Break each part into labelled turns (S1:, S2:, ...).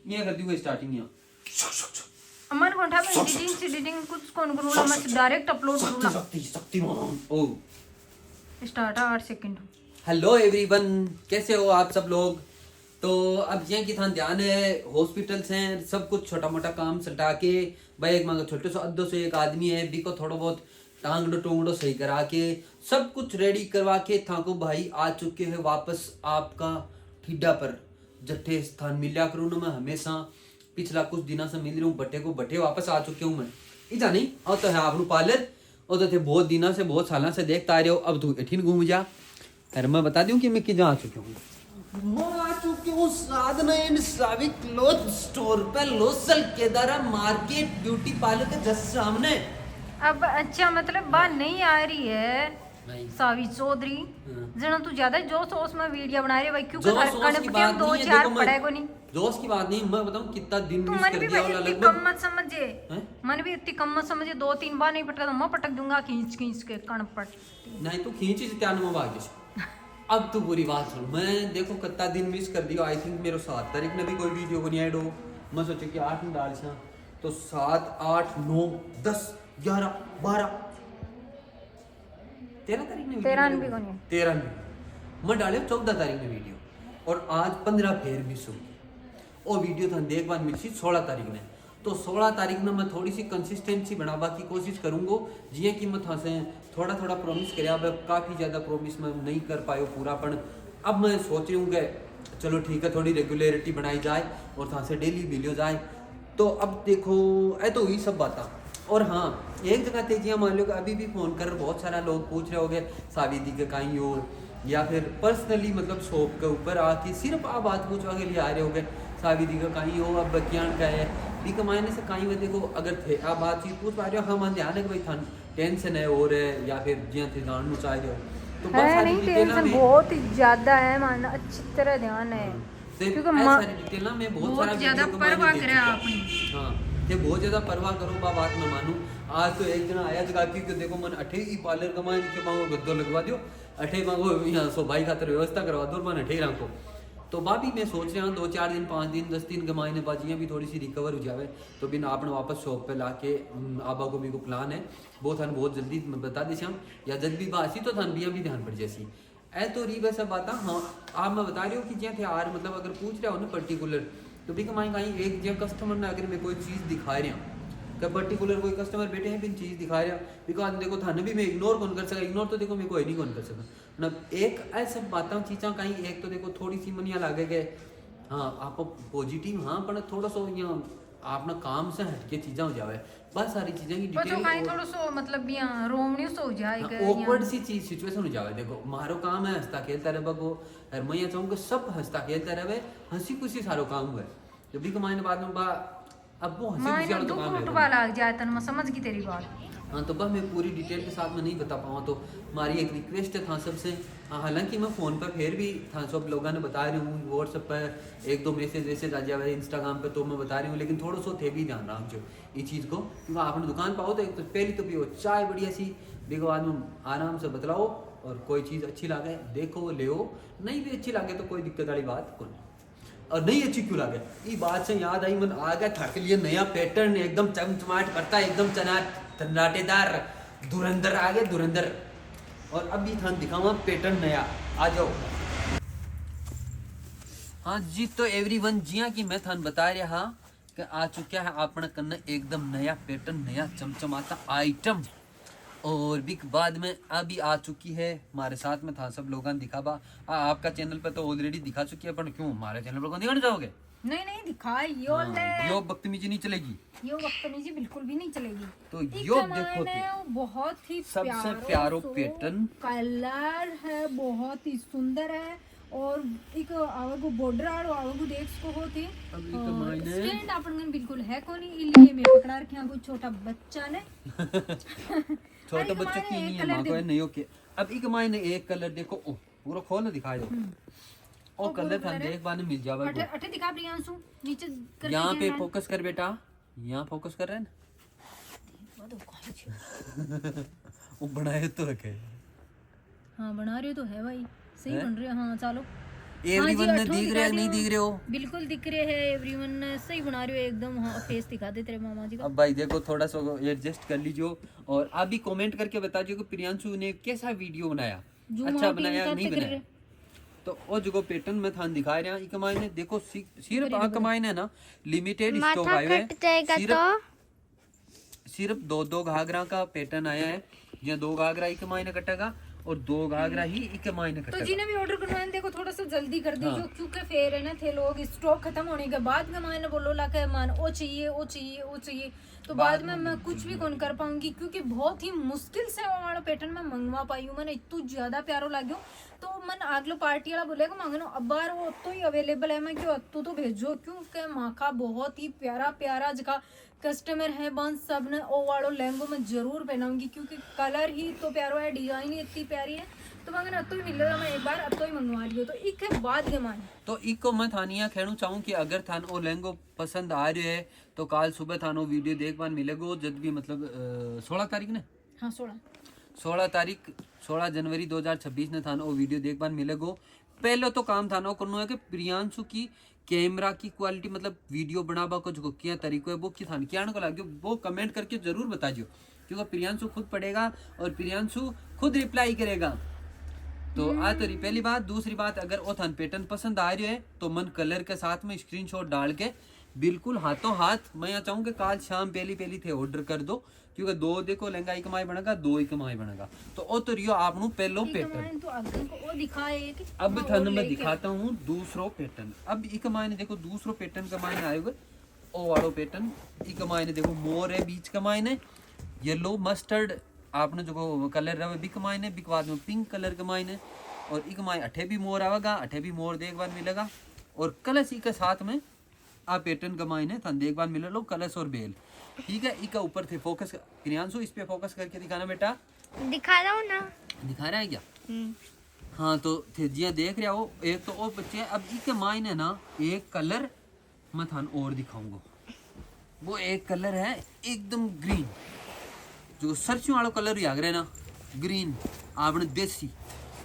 S1: ये करती हुई स्टार्टिंग यहाँ
S2: अमन कोठा में एडिटिंग कुछ कौन करूँगा मैं डायरेक्ट अपलोड करूँगा
S1: शक्तिमान ओ
S2: स्टार्ट 8 सेकंड।
S1: हेलो एवरीवन, कैसे हो आप सब लोग। तो अब ये कि था ध्यान है हॉस्पिटल्स हैं सब कुछ छोटा मोटा काम सटा के भाई एक मांगा छोटे से अद्धो से एक आदमी है बी को थोड़ा बहुत टांगड़ो टोंगड़ो सही करा के सब कुछ रेडी करवा के था को भाई आ चुके हैं वापस आपका ठिड्डा पर जट्ठे स्थान मिल्या करूँ ना मैं हमेशा पिछला कुछ दिनों से मिल रहा हूँ बट्टे को बट्टे वापस आ चुके हूँ मैं इजा नहीं और तो है आपनू पार्लर और तो थे बहुत दिनों से बहुत सालों से देखता आ रहे हो अब तू एठीन घूम जा अरे मैं बता दूं कि मैं किधर आ चुका हूँ मैं आ चुकी हूँ साधना एंड साविक क्लॉथ स्टोर पे Losal Kedaara market beauty parlour के जस्ट सामने।
S2: अब अच्छा मतलब बात नहीं आ रही है
S1: नहीं
S2: सावी चौधरी जना तू ज्यादा जोश होश में वीडियो बना रही है भाई क्यों
S1: जोश
S2: कर
S1: वोश की
S2: कनपटी
S1: बात
S2: हम दो
S1: नहीं है,
S2: चार
S1: देखो मैं-
S2: पढ़ाए को नहीं
S1: जोश की बात नहीं मैं बताऊं कितना दिन
S2: तू
S1: मिस
S2: मन
S1: कर
S2: भी
S1: दिया
S2: भाई
S1: वाला
S2: इतनी
S1: लगभग
S2: कम मत समझे
S1: हैं?
S2: मन भी इतनी कम मत समझे 2-3 बार नहीं पटका तो मैं पटक दूंगा खींच खींच के कनपट
S1: नहीं तो खींची से त्यान में भाग्य अब तो बुरी बात सुन मैं देखो कितना दिन मिस कर दिया आई थिंक मेरे 7 तारीख ने भी कोई वीडियो को नहीं ऐड हो मैं सोचे कि 8 में डाल सा तो 7 8 9 10 11 12 13 तारीख ने
S2: 13 भी को नहीं
S1: 13 में मैं डाले 14 तारीख में वीडियो और आज 15 फेर मिस हो गई और वीडियो था देख बाद मिली 16 तारीख ने तो 16 तारीख में मैं थोड़ी सी कंसिस्टेंसी बनावा की कोशिश करूँगा जिए कि मैं था से थोड़ा थोड़ा प्रॉमिस करे अब काफ़ी ज़्यादा प्रॉमिस मैं नहीं कर पायो पूरापन अब मैं सोच रही हूँ कि चलो ठीक है थोड़ी रेगुलरिटी बनाई जाए और था से डेली वीडियो जाए तो अब देखो ऐ तो हुई सब बातें और हाँ एक जगह तेजियाँ मान लो कि अभी भी फ़ोन कर बहुत सारा लोग पूछ रहे होंगे साविदी के कहीं हो या फिर पर्सनली मतलब शॉप के ऊपर आके सिर्फ आप बात पूछवा के लिए आ रहे होगे साविदी का कहीं हो अब बकियान का है भी कमाने से कहीं में देखो अगर थे आप बातचीत पूछ पा रहे हो हम ध्यान है कि भाई था टेंशन है और है या फिर जिया थे जानना चाह रहे हो तो बस
S2: है
S1: सारी
S2: नहीं
S1: डिटेल
S2: टेंशन
S1: में
S2: बहुत ही ज्यादा है माना अच्छी तरह ध्यान है क्योंकि
S1: सारी डिटेल ना मैं बहुत सारा
S2: ज्यादा
S1: वीडियो
S2: परवाह
S1: कमाने
S2: करे आपने
S1: हाँ ये बहुत ज्यादा परवाह करो बात ना मानू आज तो एक जना आया जगह की देखो मन अठे ही पार्लर कमाए के मांगो गद्दो लगवा दो अठे मांगो यहाँ सो भाई खातर व्यवस्था करवा दो मन अठे रखो तो भाभी मैं सोच रहा हूँ 2-4 दिन 5 दिन 10 दिन कमाने बाजियाँ भी थोड़ी सी रिकवर हो जावे तो बिना आपने वापस शॉप पे लाके आबा को भी को प्लान है वो थान बहुत जल्दी बता दें या जल्द भी बासी तो थान भी ध्यान पड़ जैसी ऐ तो री वैसा बात हाँ आप मैं बता रही हूँ कि ज्यादा थे यार मतलब अगर पूछ रहे हो ना पर्टिकुलर तो भी कमाई कहीं एक ज्यादा कस्टमर ने अगर मैं कोई चीज़ दिखा रहा हूँ क्या पर्टिकुलर कोई कस्टमर बैठे हैं भी चीज़ दिखा रहा बिकॉज देखो थाने भी मैं इग्नोर कौन कर सका इग्नोर तो देखो मैं कोई नहीं कौन कर सका मतलब एक ऐसा बातें चीज़ा कहीं एक तो देखो थोड़ी सी मनिया लागे गए हाँ आप पॉजिटिव हाँ पर थोड़ा सा यहाँ आपना काम से हटके चीज़ा हो जावे बस सारी चीज़ें की
S2: बच्चों कहीं
S1: डिटेल
S2: थोड़ा सो मतलब यहाँ रोमनी सो जाए
S1: ऑकवर्ड सी चीज सिचुएशन हो जावे देखो मारो काम है हंसता खेलता रहे बगो और मैं ये चाहूँगा सब हंसता खेलता रहे हंसी खुशी सारो काम हुए जब भी कमाने बाद में बा अब वो हंसी खुशी वाला तो काम है
S2: उठवा लग जाए तन मैं समझ गई तेरी बात
S1: हाँ तो बस मैं पूरी डिटेल के साथ में नहीं बता पाऊँ तो हमारी एक रिक्वेस्ट है था सबसे हाँ हालांकि मैं फ़ोन पर फिर भी था सब लोगों ने बता रही हूँ व्हाट्सएप पर 1-2 मैसेज आ जाए इंस्टाग्राम पे तो मैं बता रही हूँ लेकिन थोड़ा सा थे भी ध्यान रखो ये चीज़ को क्योंकि आपने दुकान पाओ तो एक तो पहली तो पियो चाय बढ़िया सी देखो बाद में आराम से बतलाओ और कोई चीज़ अच्छी लगे देखो ले नहीं भी अच्छी लगे तो कोई दिक्कत वाली बात कौन और नहीं अच्छी क्यों लगे ये बात से याद आई मन आ गया थक लिए नया पैटर्न एकदम चमचमाट करता है एकदम चनाटेदार धुरंधर आ गया धुरंधर और अभी थान दिखाऊंगा पैटर्न नया आ जाओ। हाँ जी तो एवरीवन जिया कि मैं थान बता रहा कि आ चुका है अपना करना एकदम नया पैटर्न नया चमचमाता आइटम और भी बाद में अभी आ चुकी है हमारे साथ में था सब लोगों दिखावा आपका चैनल पर तो ऑलरेडी दिखा चुकी है पर क्यों हमारे चैनल पर कौन दिखाना चाहोगे
S2: नहीं दिखाई यो
S1: यो बदतमीजी नहीं चलेगी
S2: यो बदतमीजी बिल्कुल भी नहीं चलेगी
S1: तो यो देखो
S2: तो बहुत ही
S1: सबसे प्यारो पैटर्न
S2: कलर है बहुत ही सुंदर है और एक आवगो बॉर्डर आरो आवगो देख को होती स्टैंड अपन बिल्कुल है कोनी इलिए मैं पकड़ा रखे कोई छोटा बच्चा ने
S1: छोटे बच्चों की नहीं है मां को नहीं ओके अब एक मायने एक कलर देखो ओ पूरा खोल दिखा दो ओ कलर था देख बाद में मिल जावे
S2: अठे दिखा प्रियांशु नीचे कर
S1: यहां पे फोकस कर बेटा यहां फोकस कर रहे हैं वो बनाए तो रखे
S2: हाँ बना रहे तो है भाई सही बन रहे हाँ चलो
S1: एवरीवन ने
S2: अठो
S1: दिख
S2: दिखा
S1: रहे
S2: रही
S1: नहीं
S2: हूँ।
S1: दिख रहे हो?
S2: बिल्कुल दिख रहे हैं एवरीवन, सही बना रहे हो एकदम। हाँ फेस दिखा दे तेरे मामा जी का।
S1: अब भाई देखो थोड़ा सा एडजस्ट कर लीजिए और आप भी कमेंट करके बता दीजिए कि प्रियांशु ने कैसा वीडियो बनाया,
S2: Zoom
S1: अच्छा
S2: out in
S1: बनाया नहीं
S2: करते कर
S1: बनाया।
S2: रहे।
S1: तो वो जो पैटर्न में थान दिखा रहे हैं ई कमाई ने देखो सिर्फ आ कमाई ने ना लिमिटेड स्टॉक आए हुए हैं। सिर्फ दो घाघरा का पैटर्न आया है, या 2 घाघरा ई कमाई ने कटेगा और 2 घाघरा ही ई कमाई ने
S2: तो
S1: कटेगा।
S2: जिन्हें भी ऑर्डर करवाए देखो थोड़ा सा जल्दी कर दीजिए।
S1: हाँ।
S2: क्योंकि फिर है ना थे लोग स्टॉक खत्म होने के बाद में मैंने बोलो ला के मान ओ चाहिए ओ चाहिए ओ चाहिए, तो बाद में मैं कुछ भी कौन कर पाऊंगी, क्योंकि बहुत ही मुश्किल से वो वाला पैटर्न में मंगवा पाई हूँ। मैंने इतना ज्यादा प्यारो लाग्यो तो मन आगलो पार्टी वाला बोलेगा मांगनो अब बार वो तो ही अवेलेबल है, मैं क्यों अत्तू तो भेजो, क्योंकि माँ का बहुत ही प्यारा प्यारा जगह कस्टमर है बन सब ने ओ वालो लहंगो में जरूर पहनाऊंगी, क्योंकि कलर ही तो प्यारो है, डिजाइन ही इतनी प्यारी है। तो मगर अत्तो ही मिलेगा, मैं एक बार अत्तो ही मंगवा लियो। तो एक है बाद के मान
S1: तो इको मैं थानिया कहना चाहूँ कि अगर थान ओ लहंगो पसंद आ रहे है तो काल सुबह थानो वीडियो देख पान मिलेगो, जब भी मतलब 16 तारीख ने,
S2: हाँ
S1: 16 जनवरी 2026 ने थानो वीडियो देख पान मिलेगो। पहले तो काम थानो करना है कि प्रियांशु की कैमरा की क्वालिटी मतलब वीडियो बनाबा को जो किया तरीको है वो की थान क्या को लाग्यो वो कमेंट करके जरूर बता दियो, क्योंकि प्रियांशु खुद पढ़ेगा और प्रियांशु खुद रिप्लाई करेगा। तो आ तो रही पहली बात। दूसरी बात, अगर वो थान पैटर्न पसंद आ रही है तो मन कलर के साथ में स्क्रीनशॉट डाल के बिल्कुल हाथों हाथ मैं यहाँ चाहूँ कि काल शाम पहली थे ऑर्डर कर दो, क्योंकि 2 देखो लहंगा ही कमाई बनेगा 2 ही कमाई बनेगा। तो ओ तो रियो आपनु पहलो पैटर्न।
S2: तो अग्गन को वो दिखाए कि
S1: अब
S2: हाँ,
S1: थान
S2: और
S1: मैं
S2: लेके
S1: दिखाता हूँ दूसरो पैटर्न। अब ई कमाई ने देखो दूसरो पैटर्न कमाई ने आएगा ओ वालो पैटर्न। ई कमाई ने देखो मोर है बीच कमाई ने येलो मस्टर्ड आपने जो कलर रहे भी कमाई ने बिक बाद में पिंक कलर कमाई ने, और ई कमाई अठे भी मोर आवेगा, अठे भी मोर देख बार मिलेगा, और कलश ई के साथ में आ पैटर्न कमाई ने थान देख बार मिले लो कलश और बेल। ठीक है, ई का ऊपर थे फोकस प्रियांशु इस पे फोकस करके दिखाना बेटा।
S3: दिखा रहा हूँ ना।
S1: दिखा रहा है क्या? हाँ तो थे जिया देख रहा हो एक तो और बच्चे हैं। अब ई के मायने ना एक कलर मैं थान और दिखाऊंगा। वो एक कलर है एकदम ग्रीन, जो सरसों वाला कलर ही आग रहा है ना, ग्रीन आपने देसी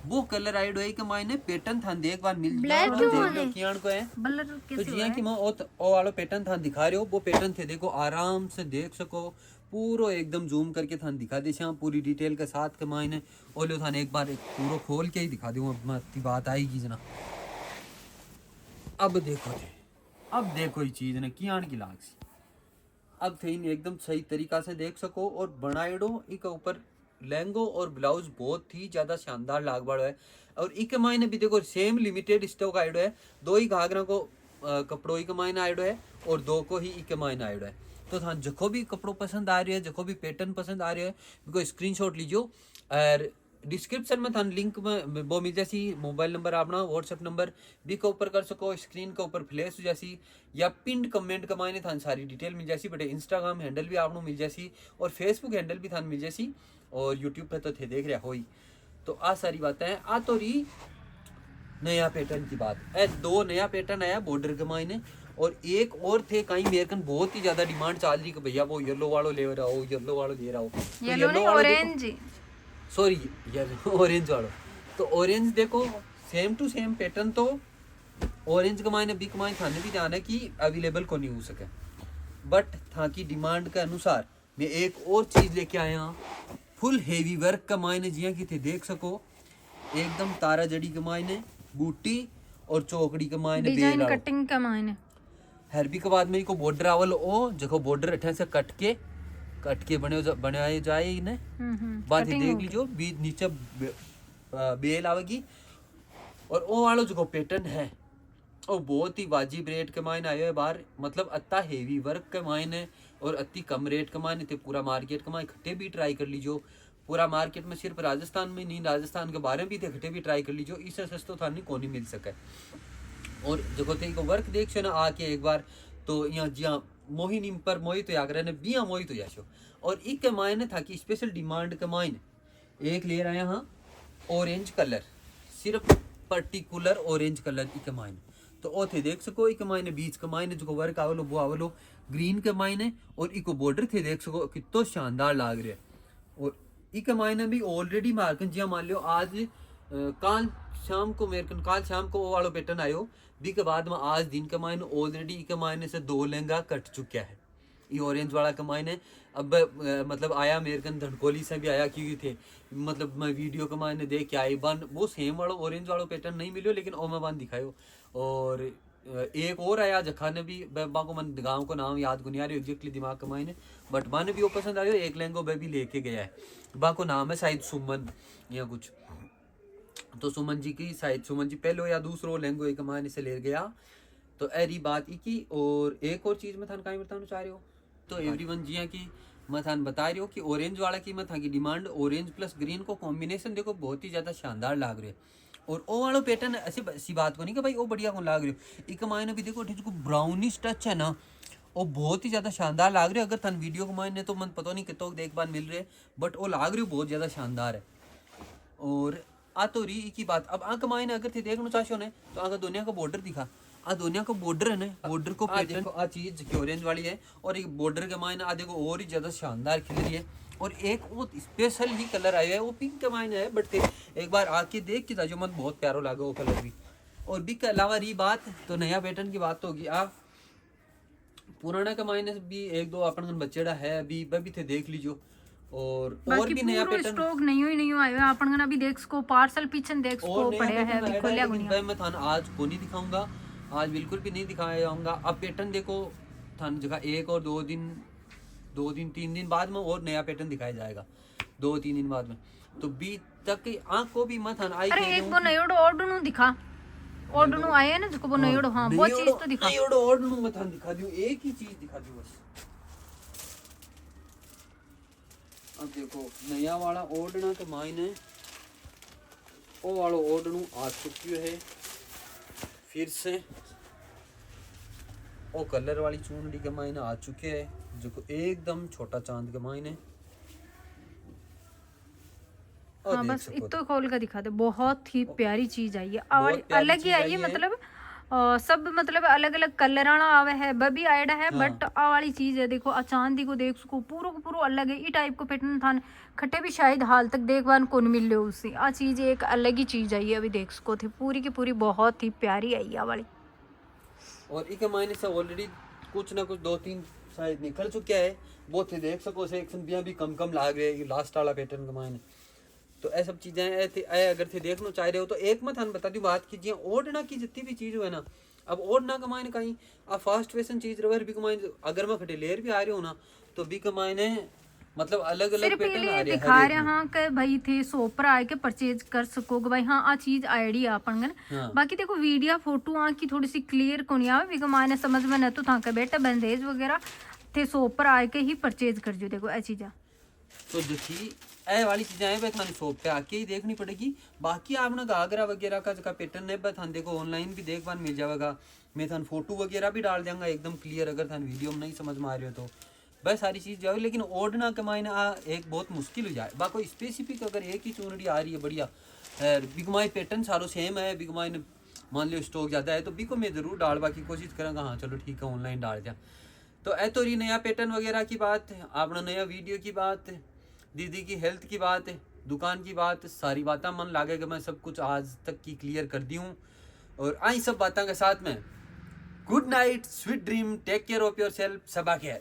S1: वो कलर आइड है कि मायने पैटर्न थान देख बार मिल
S3: Black क्यों होने?
S1: कियान को है
S2: बल्लर
S1: तो
S2: कैसे
S1: जिया कि मैं ओ वाला पैटर्न थान दिखा रहे हो वो पैटर्न थे देखो आराम से देख सको पूरो एकदम जूम करके थान दिखा दे श्याम पूरी डिटेल के साथ के मायने ओलो थान एक बार पूरो खोल के ही दिखा दूं। अब मत बात आएगी जना। अब देखो ये चीज ने कियान की लाग सी अब थे एकदम सही तरीका से देख सको और बनाइडो इक ऊपर लहंगो और ब्लाउज बहुत ही ज्यादा शानदार लाग बाड़ो है। और इक मायने भी देखो सेम लिमिटेड स्टॉक आइडो है, 2 ही घाघरा को कपड़ो ही मायने आइडो है और 2 को ही इक मायने आइडो है। तो थान जको भी कपड़ो पसंद आ रही है जको भी पैटर्न पसंद आ रही है बिको स्क्रीनशॉट लीजियो और डिस्क्रिप्शन में थान लिंक में वो मिल जैसी मोबाइल नंबर अपना व्हाट्सएप नंबर भी के ऊपर कर सको, स्क्रीन के ऊपर फ्लैश हो जैसी या पिंड कमेंट का मायने थान सारी डिटेल मिल जैसी। बटे इंस्टाग्राम हैंडल भी आपको मिल जैसी और फेसबुक हैंडल भी थान मिल जैसी और यूट्यूब पे तो थे देख रहा हो ही। तो आ सारी बातें हैं। आ तो रही नया पैटर्न की बात है। 2 नया पैटर्न आया बॉर्डर के मायने और एक और थे कहीं मेरे कन बहुत ही ज्यादा डिमांड चल रही कि भैया वो येलो वालों ले रहा हो, येलो वालों ले रहा हो। तो
S3: येलो नहीं ऑरेंज।
S1: सॉरी ऑरेंज वालों। तो ऑरेंज देखो सेम टू सेम पैटर्न तो ऑरेंज के मायने बिक मायने थाने भी ध्यान है कि अवेलेबल को नहीं हो सके, बट था की डिमांड के अनुसार मैं एक और चीज लेके आया हूँ फुल हेवी वर्क का मायने जिया कि थे देख सको एकदम तारा जड़ी के मायने बूटी और चौकड़ी के मायने
S2: डिजाइन
S1: बेल
S2: कटिंग का मायने
S1: हरबी के बाद में को बॉर्डर आवल ओ जको बॉर्डर अठे से कट के बनाए जाए इन्हें बात ही देख लीजिए बीच नीचे बेल आवेगी। और ओ वालो जो पैटर्न है और बहुत ही वाजिब रेट के मायने आयो है बाहर, मतलब अत्ता हेवी वर्क के मायने और अति कम रेट के मायने थे। पूरा मार्केट के मायने खट्टे भी ट्राई कर लीजिए, पूरा मार्केट में सिर्फ राजस्थान में नहीं राजस्थान के बारे में भी थे खट्टे भी ट्राई कर लीजिए, इससे सस्तो थानी को नहीं मिल सके। और जो थे को वर्क देख ना आके एक बार तो यहाँ जिया मोहिनी पर मोही तो आगरा ने बिया मोही तो जाशो। और एक के मायने था कि स्पेशल डिमांड के मायने एक ले रहे हैं ऑरेंज कलर, सिर्फ पर्टिकुलर ऑरेंज कलर के मायने तो ओ थे देख सको एक मायने बीच के मायने जो वर्क आवलो वो आवलो ग्रीन के मायने और इको बॉर्डर थे देख सको कितो शानदार लाग रहे। और इक मायने भी ऑलरेडी मार्केट जिया मान लो आज काल शाम को वो वालों पैटर्न आयो बी के बाद में आज दिन के मायने ऑलरेडी के मायने से 2 लहंगा कट चुका है ये ऑरेंज वाला के मायने अब मतलब आया मेरे कन धनकोली से भी आया क्योंकि थे मतलब मैं वीडियो के मायने देख के आई बन वो सेम वाला ऑरेंज वाला पैटर्न नहीं मिलो लेकिन ओ मैं बन दिखायो और एक और आया जखा ने भी बाको मन गांव को नाम याद को नहीं आ रही एग्जैक्टली दिमाग के मायने बट मन भी वो पसंद आयो एक लहंगो भी लेके गया है बाको नाम है शायद सुमन या कुछ तो सुमन जी की शायद सुमन जी पहलो या दूसरो लहंगो एक मायने से ले गया तो ऐरी बात की और एक और चीज मैं थान कहीं बताना चाह रही हो तो एवरीवन जी की मैं थान बता रही हूँ कि ऑरेंज वाला की मैं था की डिमांड ऑरेंज प्लस ग्रीन को कॉम्बिनेशन देखो बहुत ही ज्यादा शानदार लाग रहे और ओ वाला पैटर्न ऐसी बात को नहीं कि भाई वो बढ़िया कौन लाग रही हो एक मायने भी देखो जो ब्राउनिश टच है ना वो बहुत ही ज्यादा शानदार लाग रही है अगर थन वीडियो को मायने तो मन पता नहीं कितों देखभाल मिल रहे बट वो लाग रही बहुत ज्यादा शानदार है और आ तो री की बात अब आंख मायने अगर थे देखना चाहो ने तो आंख दुनिया का बॉर्डर दिखा आ दुनिया का बॉर्डर है ना बॉर्डर को पैटर्न आ चीज ऑरेंज वाली है और एक बॉर्डर के मायने आ देखो और ही ज्यादा शानदार खिल रही है और एक वो स्पेशल ही कलर आया है वो पिंक के मायने है बट एक बार आके देख के जो मन बहुत प्यारो लगा वो कलर भी और भी के अलावा रही बात तो नया पैटर्न की बात तो होगी आ पुराना के मायने भी एक दो अपन बच्चेड़ा है अभी भी थे देख लीजिए और भी नया पैटर्न
S2: स्टॉक नहीं आयो अपन गना भी देख सको पार्सल पीछे देख सको पड़े है अभी खोलिया गुनिया
S1: मैं थान आज को नहीं दिखाऊंगा आज बिल्कुल भी नहीं दिखाया जाऊंगा अब पैटर्न देखो थान जगह एक और 2 दिन 3 दिन बाद में और नया पैटर्न दिखाया जाएगा 2-3 दिन बाद में तो बी तक आंख को भी मत आई
S2: अरे एक वो नयोडो ऑर्डर नु दिखा ऑर्डर नु आया ना जिसको वो नयोडो हां वो चीज तो दिखा
S1: नयोडो ऑर्डर नु मत दिखा दियो एक ही चीज दिखा दियो बस अब देखो नया वाला ऑर्डर तो मायने ओ वाला ऑर्डर नु आ चुकी है फिर से ओ कलर वाली चूनड़ी के मायने आ चुके हैं जो एकदम छोटा चांद के मायने
S2: हाँ बस इतो खोल कर दिखा दे बहुत ही प्यारी चीज आई है अलग ही आई है मतलब सब मतलब अलग अलग कलर आवे है बबी आइडा है हाँ। बट आ वाली चीज है देखो चांदी को देख सको पूरा को पूरा अलग है ई टाइप को पैटर्न था खट्टे भी शायद हाल तक देखवान को नहीं मिल रहे उससे आ चीज एक अलग ही चीज आई है अभी देख सको थे पूरी की पूरी बहुत ही प्यारी आई है वाली
S1: और इके मायने से ऑलरेडी कुछ ना कुछ 2-3 शायद निकल चुके हैं वो थे देख सको सेक्शन भी कम लाग रहे लास्ट वाला पैटर्न के मायने तो ऐ सब चीजें अगर थे देखना चाह रहे हो तो एक मैं थान बता दी बात की जी ओढ़ना की जितनी भी चीज है ना अब ओढ़ना कमाने कहीं अब फास्ट फैशन चीज रहे भी कमाए अगर मैं खटे लेयर भी आ रही हूँ ना तो भी कमाने मतलब अलग अलग पैटर्न आ रहे
S2: दिखा रहे हाँ के भाई थे सोपर आए के परचेज कर सको भाई हाँ आ चीज आईडी अपन हाँ। बाकी देखो वीडियो फोटो आ की थोड़ी सी क्लियर को नहीं आवे मायने समझ में न तो था के बेटा बंदेज वगैरह थे सोपर आए के ही परचेज कर जो देखो ऐ चीजा
S1: तो देखी ऐ वाली चीजें भाई थाने शॉप पे आके ही देखनी पड़ेगी बाकी आपने घाघरा वगैरह का जगह पैटर्न है थान देखो ऑनलाइन भी देख पान मिल जाएगा मैं थान फोटो वगैरह भी डाल दूंगा एकदम क्लियर अगर थान वीडियो में नहीं समझ में आ रही हो तो बस सारी चीज जाओ लेकिन ओढ़ना कमाईना एक बहुत मुश्किल हो जाए बाको स्पेसिफिक अगर एक ही चूनड़ी आ रही है बढ़िया बिगमाई पैटर्न सारो सेम है बिगमाई ने मान लो स्टॉक ज़्यादा है तो बिको मैं ज़रूर डालवा की कोशिश करूँगा हाँ चलो ठीक है ऑनलाइन डाल दिया तो ऐ तो रही नया पैटर्न वगैरह की बात आपने नया वीडियो की बात दीदी की हेल्थ की बात दुकान की बात सारी बातें मन लागे कि मैं सब कुछ आज तक की क्लियर कर दी हूँ और आई सब बातों के साथ में good night sweet dream take care of yourself सबा खैर।